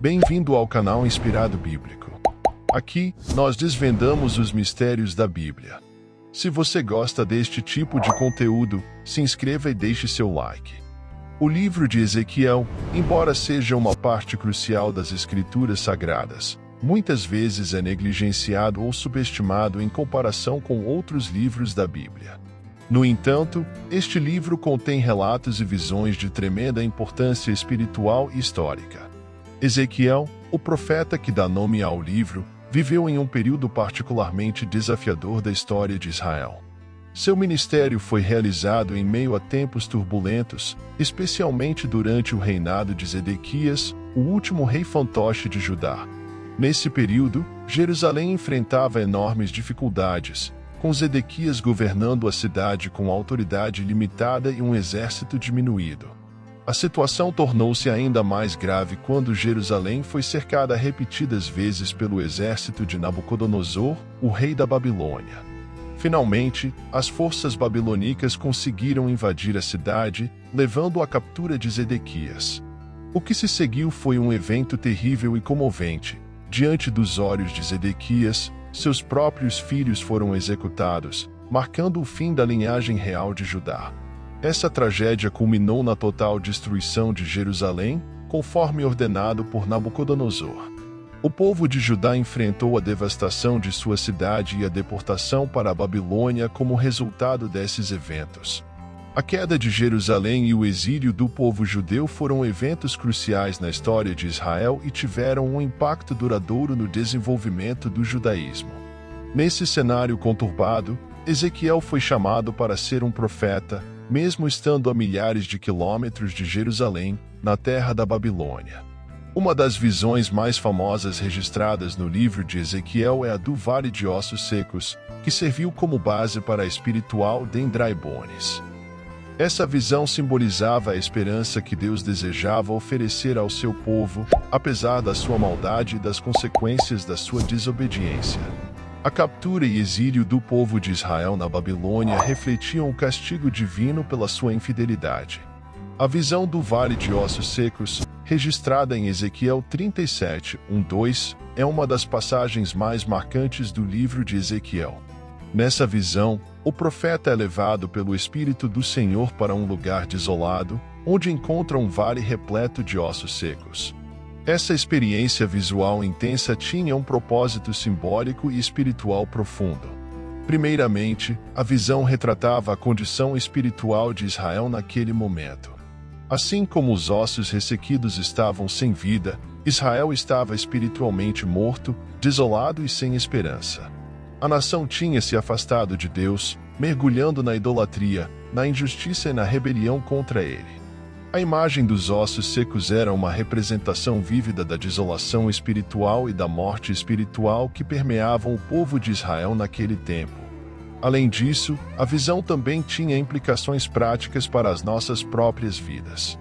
Bem-vindo ao canal Inspirado Bíblico. Aqui, nós desvendamos os mistérios da Bíblia. Se você gosta deste tipo de conteúdo, se inscreva e deixe seu like. O livro de Ezequiel, embora seja uma parte crucial das Escrituras Sagradas, muitas vezes é negligenciado ou subestimado em comparação com outros livros da Bíblia. No entanto, este livro contém relatos e visões de tremenda importância espiritual e histórica. Ezequiel, o profeta que dá nome ao livro, viveu em um período particularmente desafiador da história de Israel. Seu ministério foi realizado em meio a tempos turbulentos, especialmente durante o reinado de Zedequias, o último rei fantoche de Judá. Nesse período, Jerusalém enfrentava enormes dificuldades, com Zedequias governando a cidade com autoridade limitada e um exército diminuído. A situação tornou-se ainda mais grave quando Jerusalém foi cercada repetidas vezes pelo exército de Nabucodonosor, o rei da Babilônia. Finalmente, as forças babilônicas conseguiram invadir a cidade, levando à captura de Zedequias. O que se seguiu foi um evento terrível e comovente. Diante dos olhos de Zedequias, seus próprios filhos foram executados, marcando o fim da linhagem real de Judá. Essa tragédia culminou na total destruição de Jerusalém, conforme ordenado por Nabucodonosor. O povo de Judá enfrentou a devastação de sua cidade e a deportação para a Babilônia como resultado desses eventos. A queda de Jerusalém e o exílio do povo judeu foram eventos cruciais na história de Israel e tiveram um impacto duradouro no desenvolvimento do judaísmo. Nesse cenário conturbado, Ezequiel foi chamado para ser um profeta, mesmo estando a milhares de quilômetros de Jerusalém, na terra da Babilônia. Uma das visões mais famosas registradas no livro de Ezequiel é a do Vale de Ossos Secos, que serviu como base para a espiritual Dendrai Bones. Essa visão simbolizava a esperança que Deus desejava oferecer ao seu povo, apesar da sua maldade e das consequências da sua desobediência. A captura e exílio do povo de Israel na Babilônia refletiam o castigo divino pela sua infidelidade. A visão do Vale de Ossos Secos, registrada em Ezequiel 37:1-2, é uma das passagens mais marcantes do livro de Ezequiel. Nessa visão, o profeta é levado pelo Espírito do Senhor para um lugar desolado, onde encontra um vale repleto de ossos secos. Essa experiência visual intensa tinha um propósito simbólico e espiritual profundo. Primeiramente, a visão retratava a condição espiritual de Israel naquele momento. Assim como os ossos ressequidos estavam sem vida, Israel estava espiritualmente morto, desolado e sem esperança. A nação tinha se afastado de Deus, mergulhando na idolatria, na injustiça e na rebelião contra ele. A imagem dos ossos secos era uma representação vívida da desolação espiritual e da morte espiritual que permeavam o povo de Israel naquele tempo. Além disso, a visão também tinha implicações práticas para as nossas próprias vidas.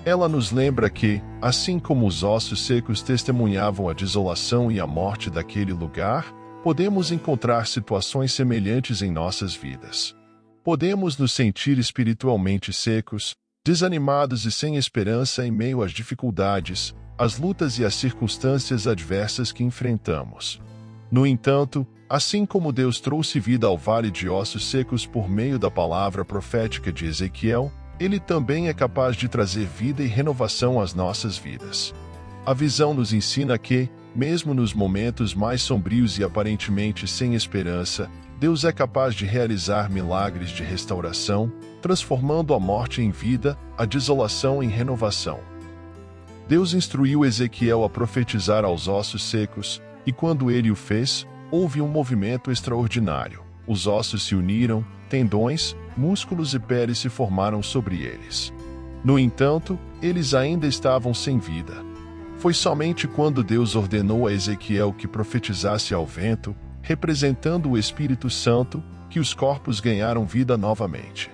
Ela nos lembra que, assim como os ossos secos testemunhavam a desolação e a morte daquele lugar, podemos encontrar situações semelhantes em nossas vidas. Podemos nos sentir espiritualmente secos, desanimados e sem esperança em meio às dificuldades, às lutas e às circunstâncias adversas que enfrentamos. No entanto, assim como Deus trouxe vida ao Vale de Ossos Secos por meio da palavra profética de Ezequiel, Ele também é capaz de trazer vida e renovação às nossas vidas. A visão nos ensina que, mesmo nos momentos mais sombrios e aparentemente sem esperança, Deus é capaz de realizar milagres de restauração, transformando a morte em vida, a desolação em renovação. Deus instruiu Ezequiel a profetizar aos ossos secos, e quando ele o fez, houve um movimento extraordinário. Os ossos se uniram, tendões, músculos e pele se formaram sobre eles. No entanto, eles ainda estavam sem vida. Foi somente quando Deus ordenou a Ezequiel que profetizasse ao vento, representando o Espírito Santo, que os corpos ganharam vida novamente.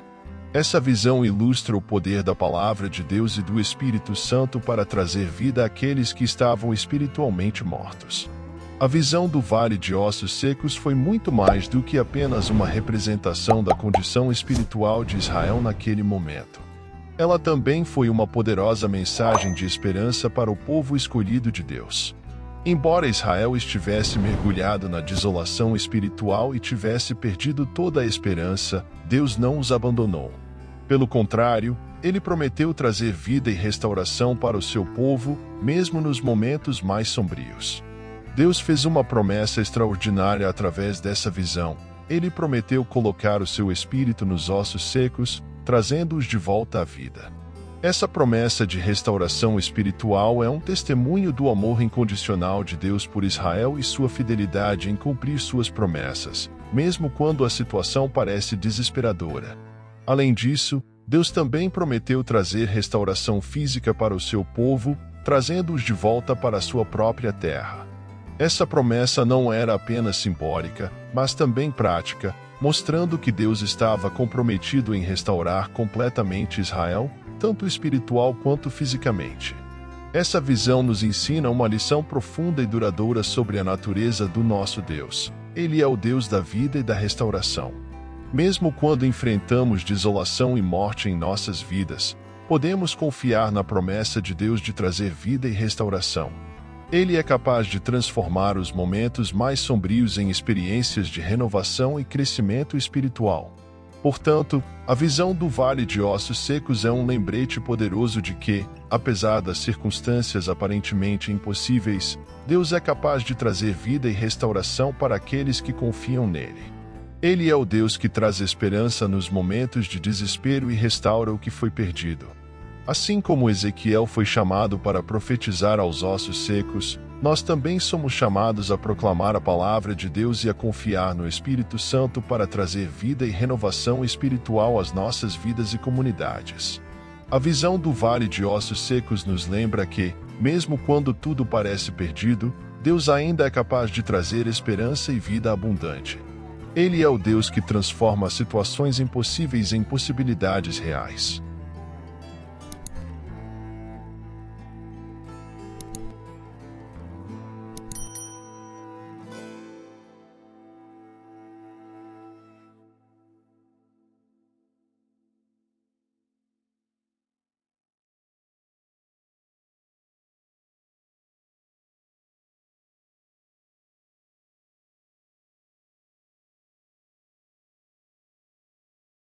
Essa visão ilustra o poder da palavra de Deus e do Espírito Santo para trazer vida àqueles que estavam espiritualmente mortos. A visão do Vale de Ossos Secos foi muito mais do que apenas uma representação da condição espiritual de Israel naquele momento. Ela também foi uma poderosa mensagem de esperança para o povo escolhido de Deus. Embora Israel estivesse mergulhado na desolação espiritual e tivesse perdido toda a esperança, Deus não os abandonou. Pelo contrário, Ele prometeu trazer vida e restauração para o seu povo, mesmo nos momentos mais sombrios. Deus fez uma promessa extraordinária através dessa visão. Ele prometeu colocar o seu espírito nos ossos secos, trazendo-os de volta à vida. Essa promessa de restauração espiritual é um testemunho do amor incondicional de Deus por Israel e sua fidelidade em cumprir suas promessas, mesmo quando a situação parece desesperadora. Além disso, Deus também prometeu trazer restauração física para o seu povo, trazendo-os de volta para a sua própria terra. Essa promessa não era apenas simbólica, mas também prática, mostrando que Deus estava comprometido em restaurar completamente Israel, tanto espiritual quanto fisicamente. Essa visão nos ensina uma lição profunda e duradoura sobre a natureza do nosso Deus. Ele é o Deus da vida e da restauração. Mesmo quando enfrentamos desolação e morte em nossas vidas, podemos confiar na promessa de Deus de trazer vida e restauração. Ele é capaz de transformar os momentos mais sombrios em experiências de renovação e crescimento espiritual. Portanto, a visão do Vale de Ossos Secos é um lembrete poderoso de que, apesar das circunstâncias aparentemente impossíveis, Deus é capaz de trazer vida e restauração para aqueles que confiam nele. Ele é o Deus que traz esperança nos momentos de desespero e restaura o que foi perdido. Assim como Ezequiel foi chamado para profetizar aos ossos secos, nós também somos chamados a proclamar a palavra de Deus e a confiar no Espírito Santo para trazer vida e renovação espiritual às nossas vidas e comunidades. A visão do Vale de Ossos Secos nos lembra que, mesmo quando tudo parece perdido, Deus ainda é capaz de trazer esperança e vida abundante. Ele é o Deus que transforma situações impossíveis em possibilidades reais.